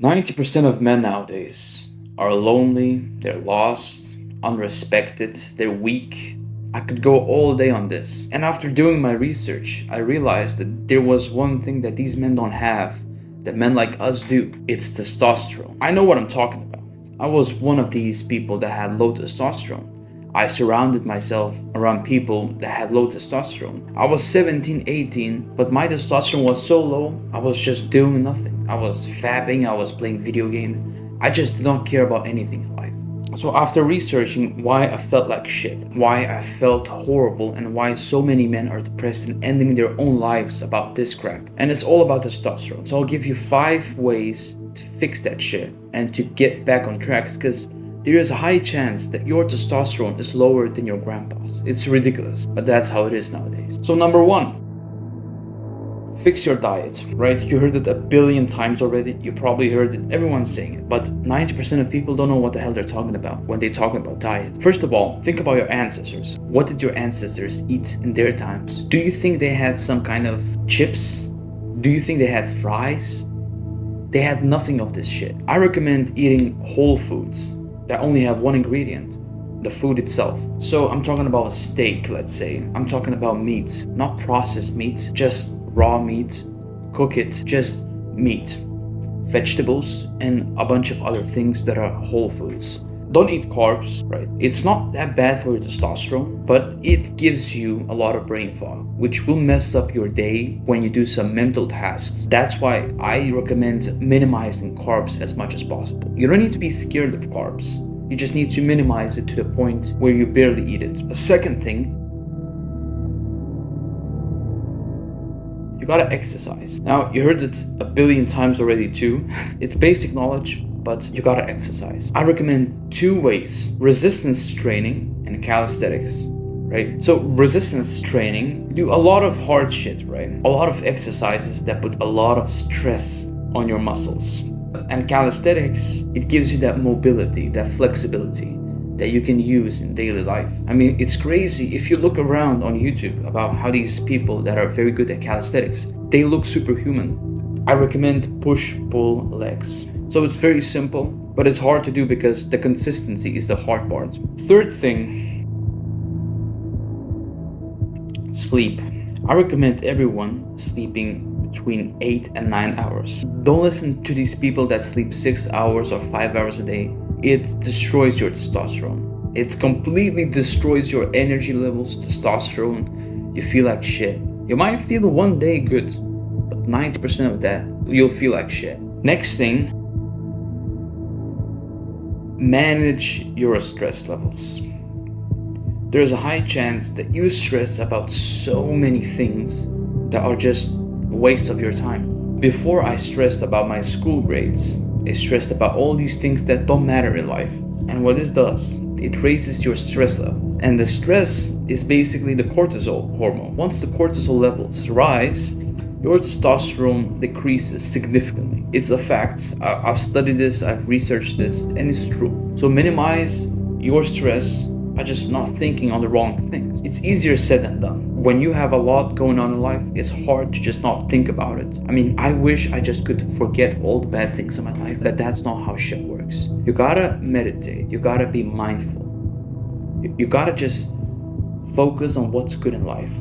90% of men nowadays are lonely, they're lost, unrespected, they're weak. I could go all day on this. And after doing my research, I realized that there was one thing that these men don't have that men like us do. It's testosterone. I know what I'm talking about. I was one of these people that had low testosterone. I surrounded myself around people that had low testosterone. I was 17, 18, but my testosterone was so low, I was just doing nothing. I was fapping, I was playing video games. I just did not care about anything in life. So after researching why I felt like shit, why I felt horrible, and why so many men are depressed and ending their own lives about this crap. And it's all about testosterone. So I'll give you 5 ways to fix that shit and to get back on track, because there is a high chance that your testosterone is lower than your grandpa's. It's ridiculous, but that's how it is nowadays. So number 1, fix your diet, right? You heard it a billion times already. You probably heard it, everyone's saying it, but 90% of people don't know what the hell they're talking about when they talk about diet. First of all, think about your ancestors. What did your ancestors eat in their times? Do you think they had some kind of chips? Do you think they had fries? They had nothing of this shit. I recommend eating whole foods that only have one ingredient, the food itself. So I'm talking about a steak, let's say. I'm talking about meat, not processed meat, just raw meat, cook it, just meat, vegetables, and a bunch of other things that are whole foods. Don't eat carbs, right? It's not that bad for your testosterone, but it gives you a lot of brain fog, which will mess up your day when you do some mental tasks. That's why I recommend minimizing carbs as much as possible. You don't need to be scared of carbs. You just need to minimize it to the point where you barely eat it. The second thing, you gotta exercise. Now, you heard it a billion times already too. It's basic knowledge, but you gotta exercise. I recommend 2 ways: resistance training and calisthenics, right? So resistance training, you do a lot of hard shit, right? A lot of exercises that put a lot of stress on your muscles. And calisthenics, it gives you that mobility, that flexibility that you can use in daily life. I mean, it's crazy if you look around on YouTube about how these people that are very good at calisthenics, they look superhuman. I recommend push-pull legs. So it's very simple, but it's hard to do because the consistency is the hard part. Third thing, sleep. I recommend everyone sleeping between 8 and 9 hours. Don't listen to these people that sleep 6 hours or 5 hours a day. It destroys your testosterone. It completely destroys your energy levels, testosterone. You feel like shit. You might feel one day good, but 90% of that, you'll feel like shit. Next thing, manage your stress levels. There's a high chance that you stress about so many things that are just a waste of your time. Before, I stressed about my school grades. I stressed about all these things that don't matter in life. And what this does, it raises your stress level. And the stress is basically the cortisol hormone. Once the cortisol levels rise, your testosterone decreases significantly. It's a fact. I've studied this, I've researched this, and it's true. So minimize your stress by just not thinking on the wrong things. It's easier said than done. When you have a lot going on in life, it's hard to just not think about it. I mean, I wish I just could forget all the bad things in my life, but that's not how shit works. You gotta meditate, you gotta be mindful. You gotta just focus on what's good in life.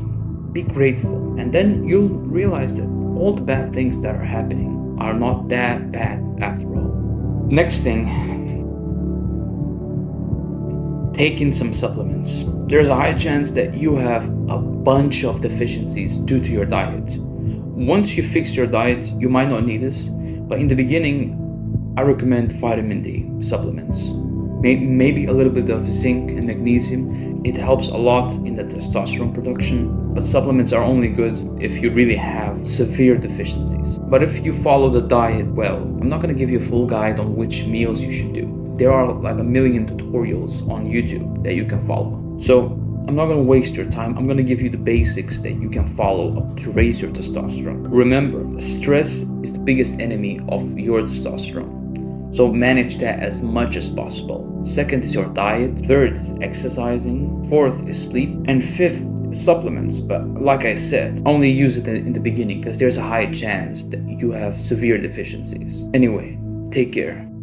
Be grateful, and then you'll realize that all the bad things that are happening are not that bad after all. Next thing, take in some supplements. There's a high chance that you have a bunch of deficiencies due to your diet. Once you fix your diet, you might not need this, but in the beginning, I recommend vitamin D supplements. Maybe a little bit of zinc and magnesium. It helps a lot in the testosterone production, but supplements are only good if you really have severe deficiencies. But if you follow the diet well, I'm not gonna give you a full guide on which meals you should do. There are like a million tutorials on YouTube that you can follow. So I'm not gonna waste your time. I'm gonna give you the basics that you can follow to raise your testosterone. Remember, stress is the biggest enemy of your testosterone. So manage that as much as possible. Second is your diet. Third is exercising. Fourth is sleep. And fifth is supplements. But like I said, only use it in the beginning because there's a high chance that you have severe deficiencies. Anyway, Take care.